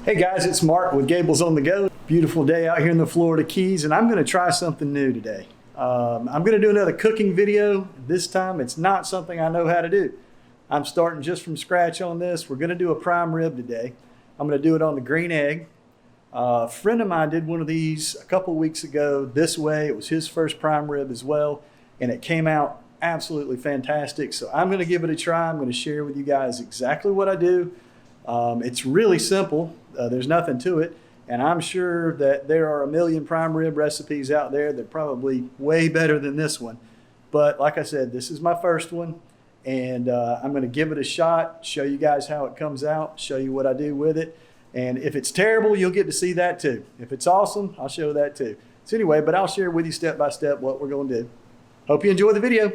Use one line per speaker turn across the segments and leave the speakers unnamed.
Hey guys, it's Mark with Gables on the Go. Beautiful day out here in the Florida Keys, and I'm going to try something new today. I'm going to do another cooking video. This time it's not something I know how to do. I'm starting just from scratch on this. We're going to do a prime rib today. I'm going to do it on the green egg. A friend of mine did one of these a couple weeks ago this way. It was his first prime rib as well, and it came out absolutely fantastic. So I'm going to give it a try. I'm going to share with you guys exactly what I do. It's really simple. There's nothing to it. And I'm sure that there are a million prime rib recipes out there that are probably way better than this one. But like I said, this is my first one. And I'm going to give it a shot, show you guys how it comes out, show you what I do with it. And if it's terrible, you'll get to see that too. If it's awesome, I'll show that too. So anyway, but I'll share with you step by step what we're going to do. Hope you enjoy the video.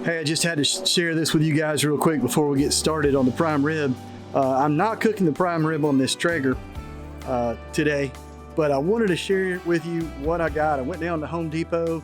Hey, I just had to share this with you guys real quick before we get started on the prime rib. I'm not cooking the prime rib on this Traeger today, but I wanted to share with you what I got. I went down to Home Depot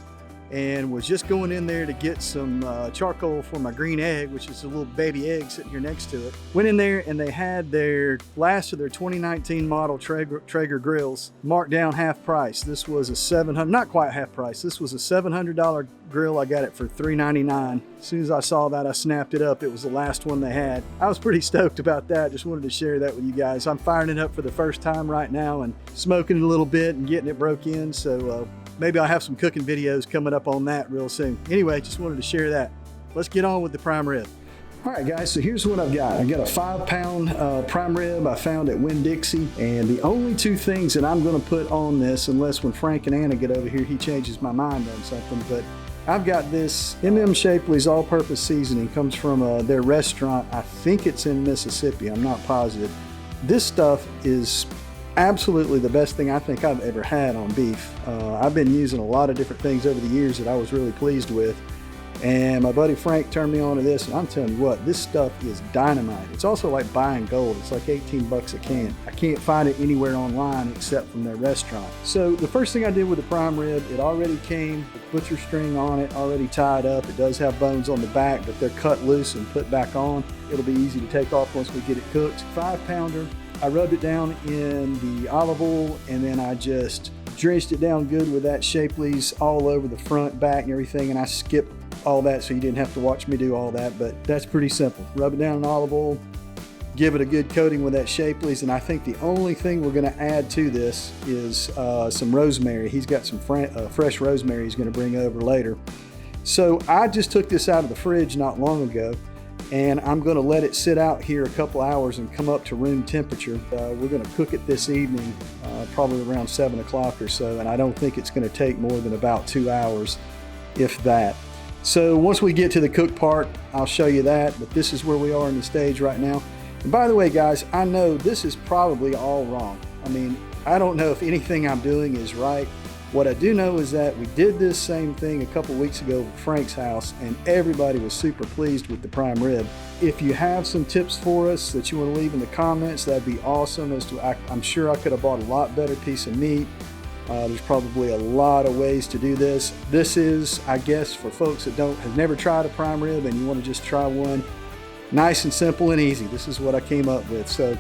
and was just going in there to get some charcoal for my green egg, which is a little baby egg sitting here next to it. Went in there and they had their last of their 2019 model Traeger grills marked down half price. This was a $700, not quite half price. This was a $700 grill. I got it for $399. As soon as I saw that, I snapped it up. It was the last one they had. I was pretty stoked about that. Just wanted to share that with you guys. I'm firing it up for the first time right now and smoking it a little bit and getting it broke in. So maybe I'll have some cooking videos coming up on that real soon. Anyway, just wanted to share that. Let's get on with the prime rib. All right, guys, so here's what I've got. I got a 5-pound prime rib I found at Winn-Dixie, and the only two things that I'm gonna put on this, unless when Frank and Anna get over here, he changes my mind on something, but I've got this Shapeless all-purpose seasoning. Comes from their restaurant. I think it's in Mississippi. I'm not positive. This stuff is absolutely the best thing I think I've ever had on beef. I've been using a lot of different things over the years that I was really pleased with. And my buddy Frank turned me on to this, and I'm telling you what, this stuff is dynamite. It's also like buying gold. It's like 18 bucks a can. I can't find it anywhere online except from their restaurant. So the first thing I did with the prime rib, it already came with butcher string on it, already tied up. It does have bones on the back, but they're cut loose and put back on. It'll be easy to take off once we get it cooked. 5-pounder. I rubbed it down in the olive oil, and then I just drenched it down good with that Shapeless all over the front, back, and everything, and I skipped all that so you didn't have to watch me do all that, but that's pretty simple. Rub it down in olive oil, give it a good coating with that Shapeless, and I think the only thing we're going to add to this is some rosemary. He's got some fresh rosemary he's going to bring over later. So I just took this out of the fridge not long ago, and I'm going to let it sit out here a couple hours and come up to room temperature. We're going to cook it this evening, probably around 7 o'clock or so, and I don't think it's going to take more than about 2 hours, if that. So once we get to the cook part, I'll show you that, but this is where we are in the stage right now. And by the way, guys, I know this is probably all wrong. I mean, I don't know if anything I'm doing is right. What I do know is that we did this same thing a couple weeks ago at Frank's house, and everybody was super pleased with the prime rib. If you have some tips for us that you want to leave in the comments, that'd be awesome. I'm sure I could have bought a lot better piece of meat. There's probably a lot of ways to do this. This is, I guess, for folks that have never tried a prime rib and you want to just try one, nice and simple and easy. This is what I came up with. So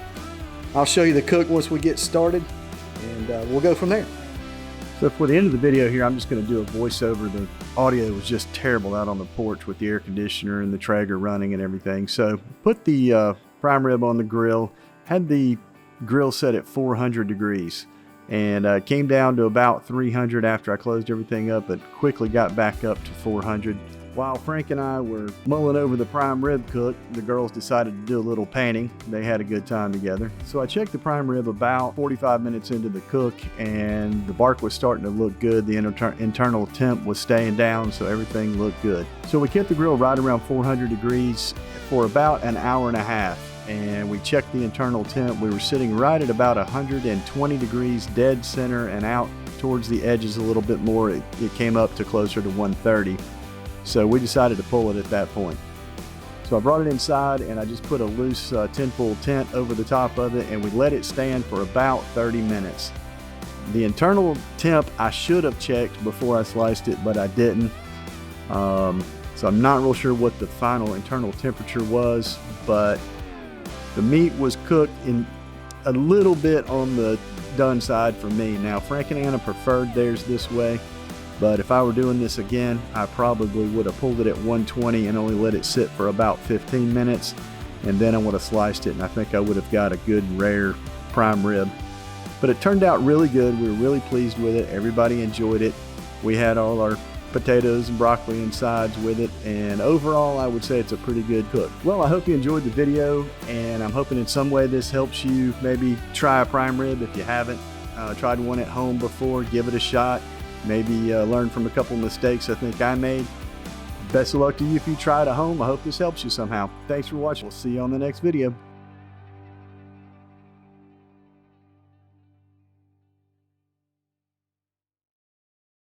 I'll show you the cook once we get started, and we'll go from there. So for the end of the video here, I'm just going to do a voiceover. The audio was just terrible out on the porch with the air conditioner and the Traeger running and everything. So put the prime rib on the grill, had the grill set at 400 degrees. And came down to about 300 after I closed everything up, but quickly got back up to 400. While Frank and I were mulling over the prime rib cook, the girls decided to do a little painting. They had a good time together. So I checked the prime rib about 45 minutes into the cook, and the bark was starting to look good. The internal temp was staying down, so everything looked good. So we kept the grill right around 400 degrees for about an hour and a half. And we checked the internal temp. We were sitting right at about 120 degrees dead center, and out towards the edges a little bit more. It came up to closer to 130. So we decided to pull it at that point. So I brought it inside and I just put a loose tinfoil tent over the top of it, and we let it stand for about 30 minutes. The internal temp I should have checked before I sliced it, but I didn't. So I'm not real sure what the final internal temperature was, but the meat was cooked in a little bit on the done side for me. Now, Frank and Anna preferred theirs this way, but if I were doing this again, I probably would have pulled it at 120 and only let it sit for about 15 minutes, and then I would have sliced it, and I think I would have got a good rare prime rib. But it turned out really good. We were really pleased with it. Everybody enjoyed it. We had all our potatoes and broccoli and sides with it, and overall I would say it's a pretty good cook. Well, I hope you enjoyed the video, and I'm hoping in some way this helps you maybe try a prime rib if you haven't tried one at home before. Give it a shot. Maybe learn from a couple mistakes I think I made. Best of luck to you if you try it at home. I hope this helps you somehow. Thanks for watching. We'll see you on the next video.